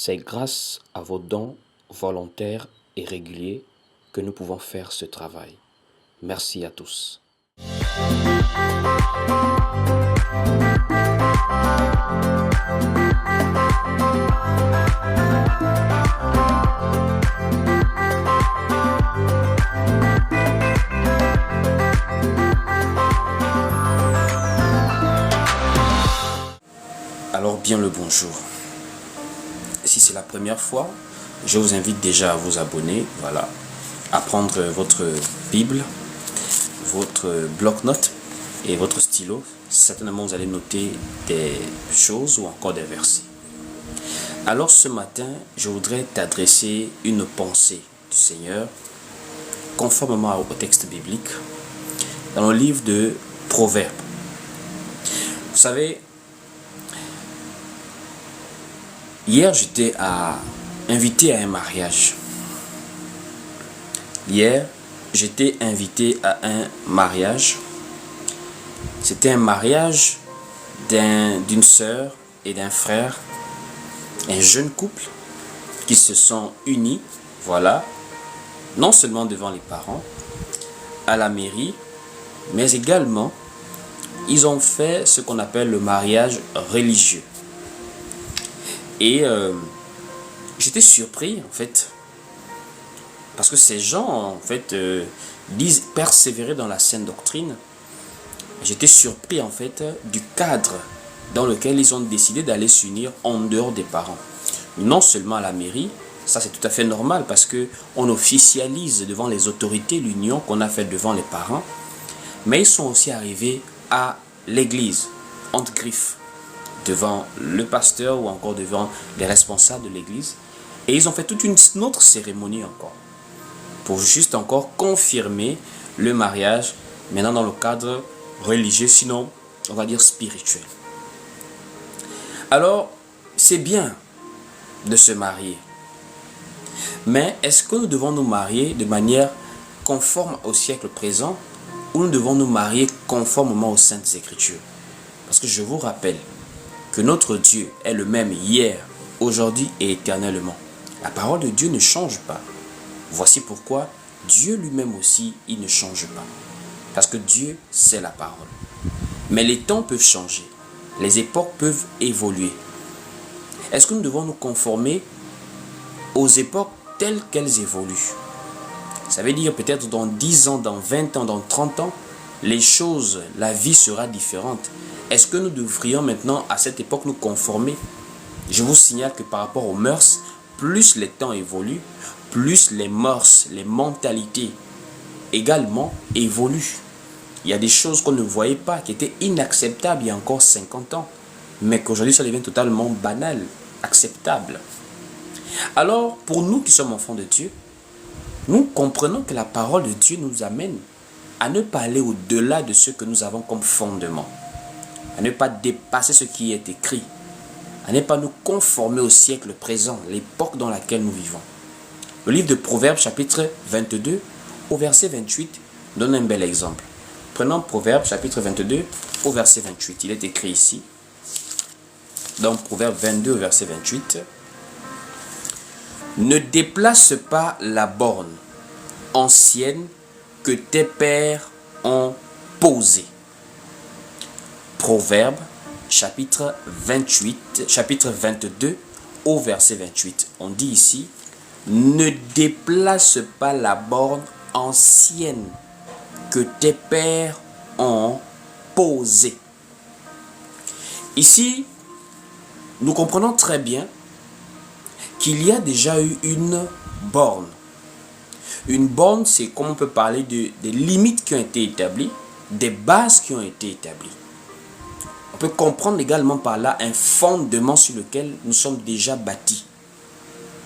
C'est grâce à vos dons volontaires et réguliers que nous pouvons faire ce travail. Merci à tous. Alors bien le bonjour. Si c'est la première fois, je vous invite déjà à vous abonner, voilà, à prendre votre Bible, votre bloc-notes et votre stylo. Certainement vous allez noter des choses ou encore des versets. Alors ce matin, je voudrais t'adresser une pensée du Seigneur conformément au texte biblique dans le livre de Proverbes. Vous savez, hier j'étais invité à un mariage. C'était un mariage d'une sœur et d'un frère, un jeune couple qui se sont unis, voilà, non seulement devant les parents, à la mairie, mais également, ils ont fait ce qu'on appelle le mariage religieux. Et j'étais surpris, en fait, parce que ces gens, en fait, disent persévérer dans la saine doctrine. J'étais surpris, en fait, du cadre dans lequel ils ont décidé d'aller s'unir en dehors des parents. Non seulement à la mairie, ça c'est tout à fait normal parce qu'on officialise devant les autorités l'union qu'on a faite devant les parents, mais ils sont aussi arrivés à l'église, entre griffes, devant le pasteur ou encore devant les responsables de l'église. Et ils ont fait toute une autre cérémonie encore, pour juste encore confirmer le mariage, maintenant dans le cadre religieux, sinon on va dire spirituel. Alors, c'est bien de se marier. Mais est-ce que nous devons nous marier de manière conforme au siècle présent ou nous devons nous marier conformément aux Saintes Écritures? Parce que je vous rappelle que notre Dieu est le même hier, aujourd'hui et éternellement. La parole de Dieu ne change pas. Voici pourquoi Dieu lui-même aussi, il ne change pas. Parce que Dieu, c'est la parole. Mais les temps peuvent changer. Les époques peuvent évoluer. Est-ce que nous devons nous conformer aux époques telles qu'elles évoluent? Ça veut dire peut-être dans 10 ans, dans 20 ans, dans 30 ans, les choses, la vie sera différente. Est-ce que nous devrions maintenant à cette époque nous conformer? Je vous signale que par rapport aux mœurs, plus les temps évoluent, plus les mœurs, les mentalités également évoluent. Il y a des choses qu'on ne voyait pas, qui étaient inacceptables il y a encore 50 ans, mais qu'aujourd'hui ça devient totalement banal, acceptable. Alors, pour nous qui sommes enfants de Dieu, nous comprenons que la parole de Dieu nous amène à ne pas aller au-delà de ce que nous avons comme fondement, à ne pas dépasser ce qui est écrit, à ne pas nous conformer au siècle présent, l'époque dans laquelle nous vivons. Le livre de Proverbes, chapitre 22, au verset 28, donne un bel exemple. Prenons Proverbes, chapitre 22, au verset 28. Il est écrit ici, dans Proverbes 22, au verset 28. Ne déplace pas la borne ancienne que tes pères ont posée. Proverbes, chapitre 22, au verset 28. On dit ici, ne déplace pas la borne ancienne que tes pères ont posée. Ici, nous comprenons très bien qu'il y a déjà eu une borne. Une borne, c'est comme on peut parler des limites qui ont été établies, des bases qui ont été établies. On peut comprendre également par là un fondement sur lequel nous sommes déjà bâtis.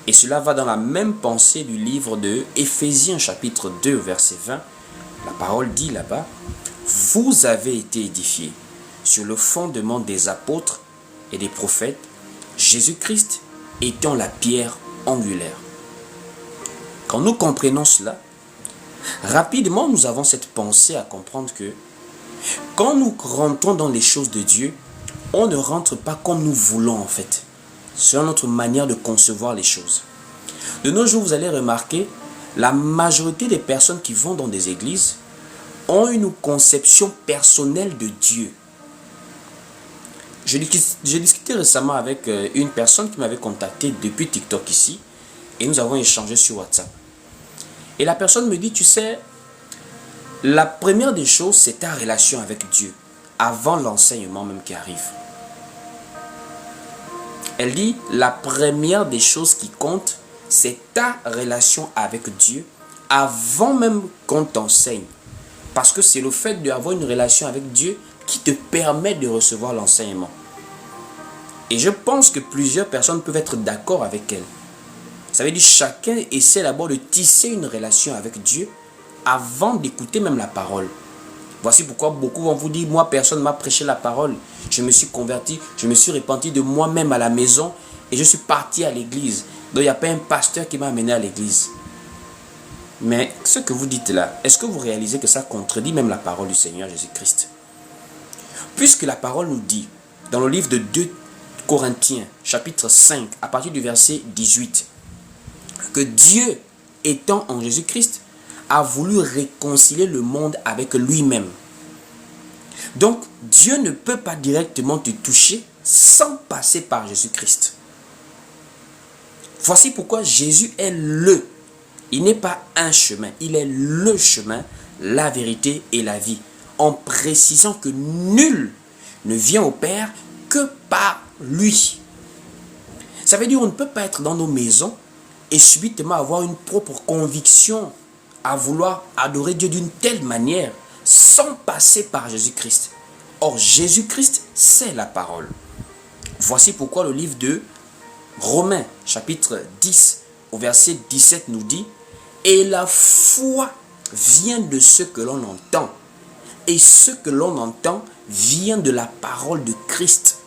Et cela va dans la même pensée du livre de Éphésiens chapitre 2 verset 20. La parole dit là-bas, vous avez été édifiés sur le fondement des apôtres et des prophètes, Jésus-Christ étant la pierre angulaire. Quand nous comprenons cela, rapidement nous avons cette pensée à comprendre que quand nous rentrons dans les choses de Dieu, on ne rentre pas comme nous voulons en fait. selon notre manière de concevoir les choses. De nos jours, vous allez remarquer, la majorité des personnes qui vont dans des églises ont une conception personnelle de Dieu. J'ai discuté récemment avec une personne qui m'avait contacté depuis TikTok ici et nous avons échangé sur WhatsApp. Et la personne me dit, tu sais, la première des choses, c'est ta relation avec Dieu, avant l'enseignement même qui arrive. Elle dit, la première des choses qui compte, c'est ta relation avec Dieu, avant même qu'on t'enseigne. Parce que c'est le fait d'avoir une relation avec Dieu qui te permet de recevoir l'enseignement. Et je pense que plusieurs personnes peuvent être d'accord avec elle. Ça veut dire que chacun essaie d'abord de tisser une relation avec Dieu avant d'écouter même la parole. Voici pourquoi beaucoup vont vous dire, moi personne ne m'a prêché la parole. Je me suis converti, je me suis repenti de moi-même à la maison et je suis parti à l'église. Donc il n'y a pas un pasteur qui m'a amené à l'église. Mais ce que vous dites là, est-ce que vous réalisez que ça contredit même la parole du Seigneur Jésus-Christ? Puisque la parole nous dit, dans le livre de 2 Corinthiens, chapitre 5, à partir du verset 18, que Dieu, étant en Jésus-Christ, a voulu réconcilier le monde avec lui-même. Donc, Dieu ne peut pas directement te toucher sans passer par Jésus-Christ. Voici pourquoi Jésus est le. Il n'est pas un chemin, il est le chemin, la vérité et la vie. En précisant que nul ne vient au Père que par lui. Ça veut dire qu'on ne peut pas être dans nos maisons et subitement avoir une propre conviction à vouloir adorer Dieu d'une telle manière sans passer par Jésus-Christ. Or, Jésus-Christ, c'est la parole. Voici pourquoi le livre de Romains, chapitre 10, au verset 17 nous dit, « Et la foi vient de ce que l'on entend, et ce que l'on entend vient de la parole de Christ. »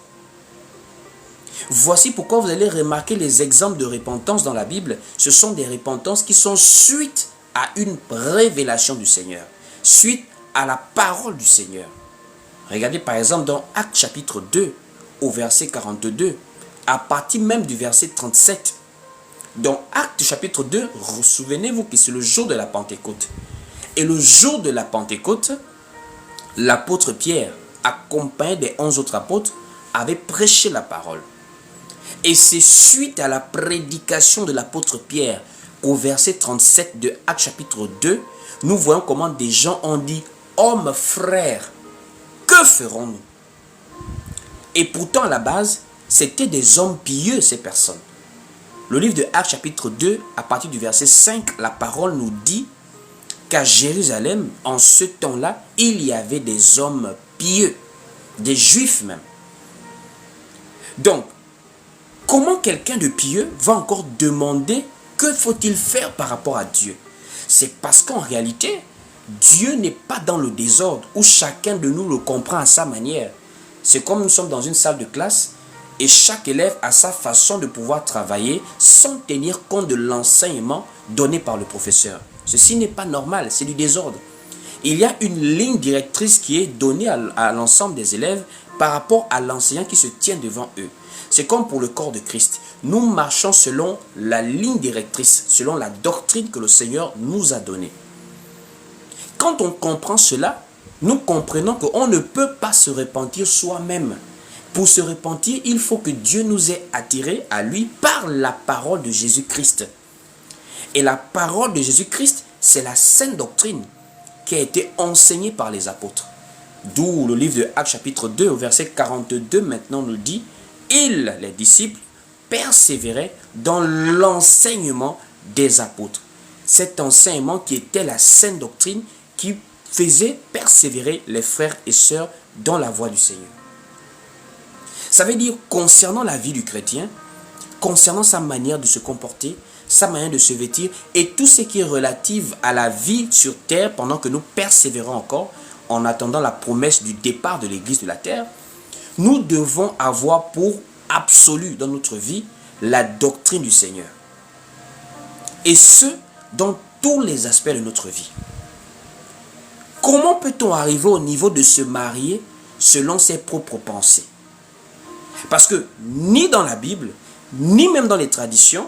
Voici pourquoi vous allez remarquer les exemples de repentance dans la Bible. Ce sont des repentances qui sont suite à une révélation du Seigneur, suite à la parole du Seigneur. Regardez par exemple dans Actes chapitre 2, au verset 42, à partir même du verset 37. Dans Actes chapitre 2, souvenez-vous que c'est le jour de la Pentecôte. Et le jour de la Pentecôte, l'apôtre Pierre, accompagné des 11 autres apôtres, avait prêché la parole. Et c'est suite à la prédication de l'apôtre Pierre, au verset 37 de Actes chapitre 2, nous voyons comment des gens ont dit, « Hommes, frères, que ferons-nous » Et pourtant, à la base, c'était des hommes pieux, ces personnes. Le livre de Actes chapitre 2, à partir du verset 5, la parole nous dit qu'à Jérusalem, en ce temps-là, il y avait des hommes pieux, des juifs même. Donc, comment quelqu'un de pieux va encore demander que faut-il faire par rapport à Dieu? C'est parce qu'en réalité, Dieu n'est pas dans le désordre où chacun de nous le comprend à sa manière. C'est comme nous sommes dans une salle de classe et chaque élève a sa façon de pouvoir travailler sans tenir compte de l'enseignement donné par le professeur. Ceci n'est pas normal, c'est du désordre. Il y a une ligne directrice qui est donnée à l'ensemble des élèves par rapport à l'enseignant qui se tient devant eux. C'est comme pour le corps de Christ. Nous marchons selon la ligne directrice, selon la doctrine que le Seigneur nous a donnée. Quand on comprend cela, nous comprenons qu'on ne peut pas se repentir soi-même. Pour se repentir, il faut que Dieu nous ait attirés à lui par la parole de Jésus-Christ. Et la parole de Jésus-Christ, c'est la sainte doctrine qui a été enseignée par les apôtres. D'où le livre de Actes chapitre 2 au verset 42 maintenant nous dit, ils, les disciples, persévéraient dans l'enseignement des apôtres. Cet enseignement qui était la sainte doctrine qui faisait persévérer les frères et sœurs dans la voie du Seigneur. Ça veut dire concernant la vie du chrétien, concernant sa manière de se comporter, sa manière de se vêtir et tout ce qui est relatif à la vie sur terre pendant que nous persévérons encore en attendant la promesse du départ de l'église de la terre, nous devons avoir pour absolu dans notre vie la doctrine du Seigneur. Et ce, dans tous les aspects de notre vie. Comment peut-on arriver au niveau de se marier selon ses propres pensées? Parce que ni dans la Bible, ni même dans les traditions,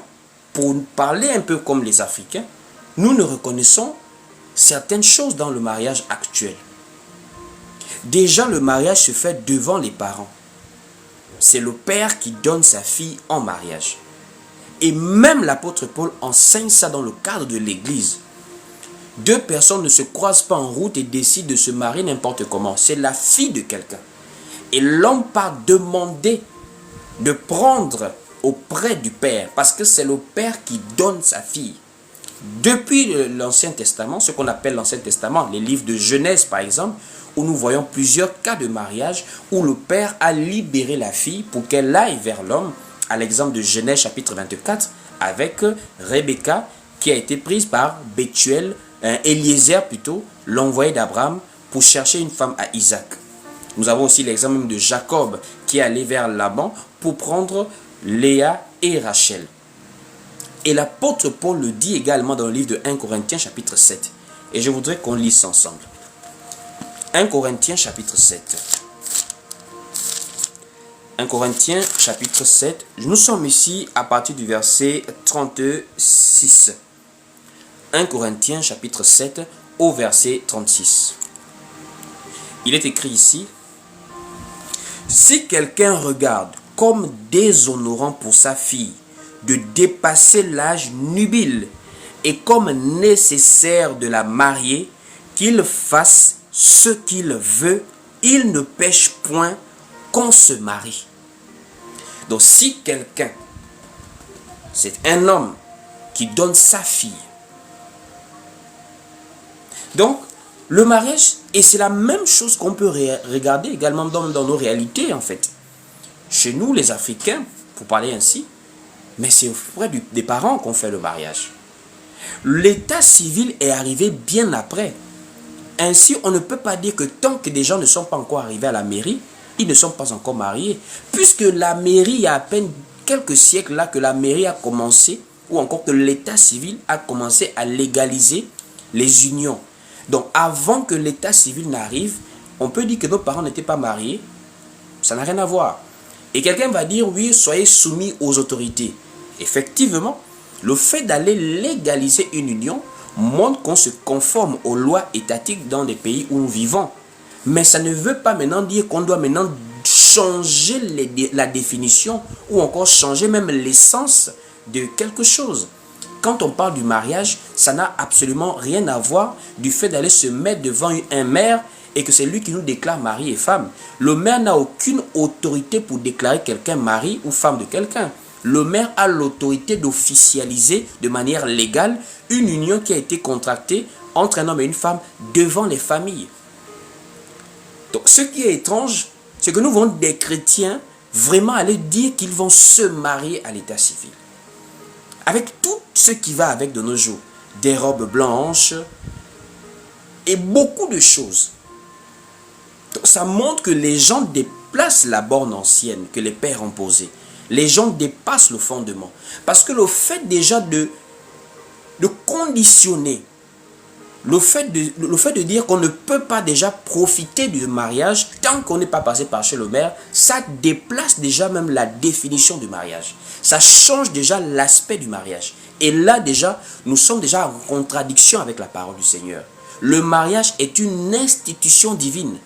pour parler un peu comme les Africains, nous ne reconnaissons certaines choses dans le mariage actuel. Déjà, le mariage se fait devant les parents. C'est le père qui donne sa fille en mariage. Et même l'apôtre Paul enseigne ça dans le cadre de l'église. Deux personnes ne se croisent pas en route et décident de se marier n'importe comment. C'est la fille de quelqu'un. Et l'homme part demander de prendre auprès du père, parce que c'est le père qui donne sa fille. Depuis l'Ancien Testament, ce qu'on appelle l'Ancien Testament, les livres de Genèse par exemple, où nous voyons plusieurs cas de mariage où le père a libéré la fille pour qu'elle aille vers l'homme, à l'exemple de Genèse chapitre 24, avec Rebecca qui a été prise par Bethuel, Eliezer plutôt, l'envoyé d'Abraham pour chercher une femme à Isaac. Nous avons aussi l'exemple de Jacob qui est allé vers Laban pour prendre Léa et Rachel. Et l'apôtre Paul le dit également dans le livre de 1 Corinthiens chapitre 7. Et je voudrais qu'on lise ensemble. 1 Corinthiens chapitre 7. 1 Corinthiens chapitre 7. Nous sommes ici à partir du verset 36. 1 Corinthiens chapitre 7 au verset 36. Il est écrit ici: si quelqu'un regarde comme déshonorant pour sa fille de dépasser l'âge nubile et comme nécessaire de la marier, qu'il fasse ce qu'il veut, il ne pêche point qu'on se marie. Donc si quelqu'un, c'est un homme qui donne sa fille, donc le mariage, et c'est la même chose qu'on peut regarder également dans nos réalités en fait. Chez nous les Africains, pour parler ainsi, mais c'est auprès des parents qu'on fait le mariage. L'état civil est arrivé bien après. Ainsi, on ne peut pas dire que tant que des gens ne sont pas encore arrivés à la mairie, ils ne sont pas encore mariés. Puisque la mairie, il y a à peine quelques siècles là que la mairie a commencé, ou encore que l'état civil a commencé à légaliser les unions. Donc avant que l'état civil n'arrive, on peut dire que nos parents n'étaient pas mariés. Ça n'a rien à voir. Et quelqu'un va dire, oui, soyez soumis aux autorités. Effectivement, le fait d'aller légaliser une union montre qu'on se conforme aux lois étatiques dans les pays où nous vivons. Mais ça ne veut pas maintenant dire qu'on doit maintenant changer la définition ou encore changer même l'essence de quelque chose. Quand on parle du mariage, ça n'a absolument rien à voir du fait d'aller se mettre devant un maire et que c'est lui qui nous déclare mari et femme. Le maire n'a aucune autorité pour déclarer quelqu'un mari ou femme de quelqu'un. Le maire a l'autorité d'officialiser de manière légale une union qui a été contractée entre un homme et une femme devant les familles. Donc ce qui est étrange, c'est que nous voyons des chrétiens vraiment aller dire qu'ils vont se marier à l'état civil. Avec tout ce qui va avec de nos jours. Des robes blanches et beaucoup de choses. Donc, ça montre que les gens déplacent la borne ancienne que les pères ont posée. Les gens dépassent le fondement. Parce que le fait déjà de conditionner, le fait de dire qu'on ne peut pas déjà profiter du mariage tant qu'on n'est pas passé par chez le maire, ça déplace déjà même la définition du mariage. Ça change déjà l'aspect du mariage. Et là déjà, nous sommes déjà en contradiction avec la parole du Seigneur. Le mariage est une institution divine.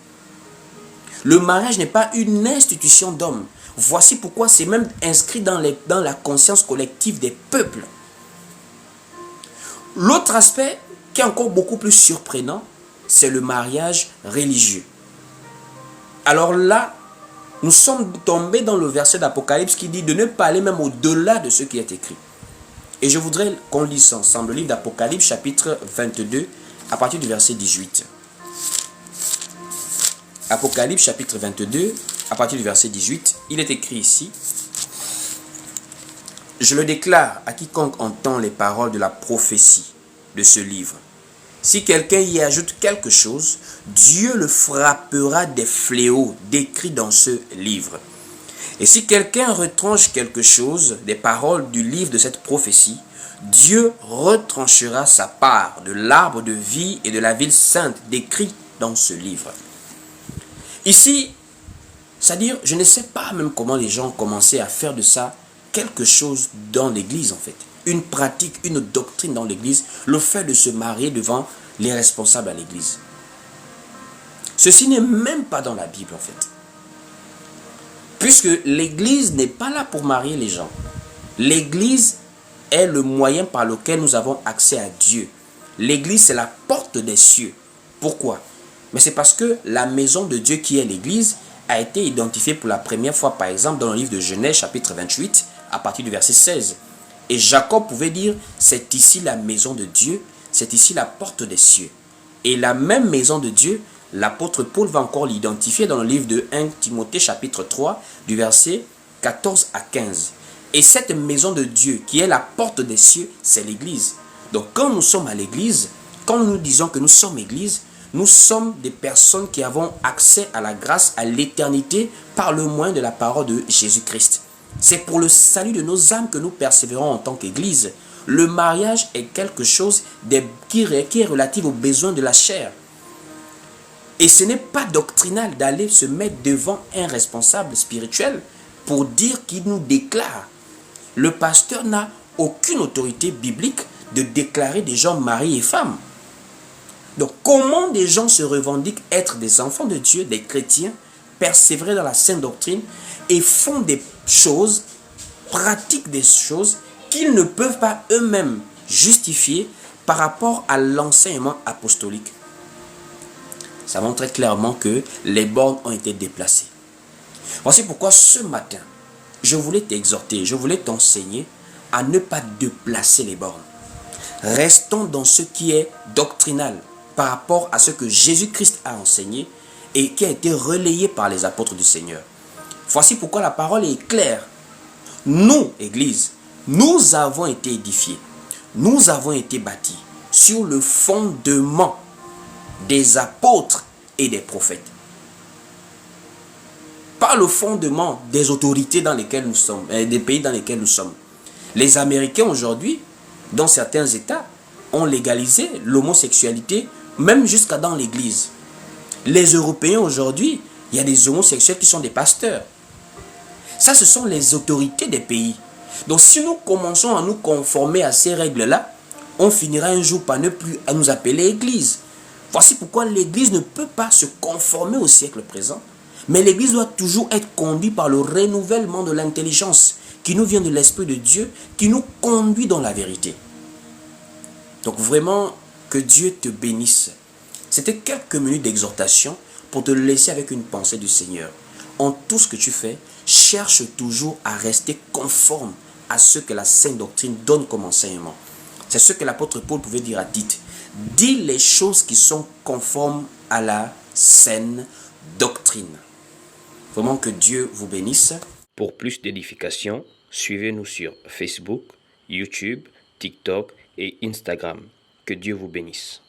Le mariage n'est pas une institution d'homme. Voici pourquoi c'est même inscrit dans la conscience collective des peuples. L'autre aspect qui est encore beaucoup plus surprenant, c'est le mariage religieux. Alors là, nous sommes tombés dans le verset d'Apocalypse qui dit de ne pas aller même au-delà de ce qui est écrit. Et je voudrais qu'on lise ensemble le livre d'Apocalypse chapitre 22 à partir du verset 18. Apocalypse chapitre 22 à partir du verset 18, il est écrit ici: je le déclare à quiconque entend les paroles de la prophétie de ce livre. Si quelqu'un y ajoute quelque chose, Dieu le frappera des fléaux décrits dans ce livre. Et si quelqu'un retranche quelque chose des paroles du livre de cette prophétie, Dieu retranchera sa part de l'arbre de vie et de la ville sainte décrits dans ce livre. Ici, c'est-à-dire, je ne sais pas même comment les gens ont commencé à faire de ça quelque chose dans l'église en fait. Une pratique, une doctrine dans l'église, le fait de se marier devant les responsables à l'église. Ceci n'est même pas dans la Bible en fait. Puisque l'église n'est pas là pour marier les gens. L'église est le moyen par lequel nous avons accès à Dieu. L'église, c'est la porte des cieux. Pourquoi? Mais c'est parce que la maison de Dieu qui est l'église a été identifiée pour la première fois, par exemple, dans le livre de Genèse, chapitre 28, à partir du verset 16. Et Jacob pouvait dire, c'est ici la maison de Dieu, c'est ici la porte des cieux. Et la même maison de Dieu, l'apôtre Paul va encore l'identifier dans le livre de 1 Timothée, chapitre 3, du verset 14 à 15. Et cette maison de Dieu, qui est la porte des cieux, c'est l'église. Donc quand nous sommes à l'église, quand nous disons que nous sommes église, nous sommes des personnes qui avons accès à la grâce, à l'éternité, par le moyen de la parole de Jésus-Christ. C'est pour le salut de nos âmes que nous persévérons en tant qu'église. Le mariage est quelque chose qui est relatif aux besoins de la chair. Et ce n'est pas doctrinal d'aller se mettre devant un responsable spirituel pour dire qu'il nous déclare. Le pasteur n'a aucune autorité biblique de déclarer des gens mariés et femmes. Donc comment des gens se revendiquent être des enfants de Dieu, des chrétiens, persévérer dans la sainte doctrine et font des choses, pratiquent des choses qu'ils ne peuvent pas eux-mêmes justifier par rapport à l'enseignement apostolique. Ça montre très clairement que les bornes ont été déplacées. Voici pourquoi ce matin, je voulais t'exhorter, je voulais t'enseigner à ne pas déplacer les bornes. Restons dans ce qui est doctrinal par rapport à ce que Jésus-Christ a enseigné et qui a été relayé par les apôtres du Seigneur. Voici pourquoi la parole est claire. Nous, Église, nous avons été édifiés, nous avons été bâtis sur le fondement des apôtres et des prophètes. Pas le fondement des autorités dans lesquelles nous sommes, des pays dans lesquels nous sommes. Les Américains aujourd'hui, dans certains États, ont légalisé l'homosexualité, même jusqu'à dans l'Église. Les Européens aujourd'hui, il y a des homosexuels qui sont des pasteurs. Ça, ce sont les autorités des pays. Donc si nous commençons à nous conformer à ces règles-là, on finira un jour par ne plus à nous appeler Église. Voici pourquoi l'Église ne peut pas se conformer au siècle présent. Mais l'Église doit toujours être conduite par le renouvellement de l'intelligence qui nous vient de l'Esprit de Dieu, qui nous conduit dans la vérité. Donc vraiment, que Dieu te bénisse. C'était quelques minutes d'exhortation pour te laisser avec une pensée du Seigneur. En tout ce que tu fais, cherche toujours à rester conforme à ce que la Sainte Doctrine donne comme enseignement. C'est ce que l'apôtre Paul pouvait dire à Tite. Dis les choses qui sont conformes à la Sainte Doctrine. Vraiment que Dieu vous bénisse. Pour plus d'édification, suivez-nous sur Facebook, YouTube, TikTok et Instagram. Que Dieu vous bénisse.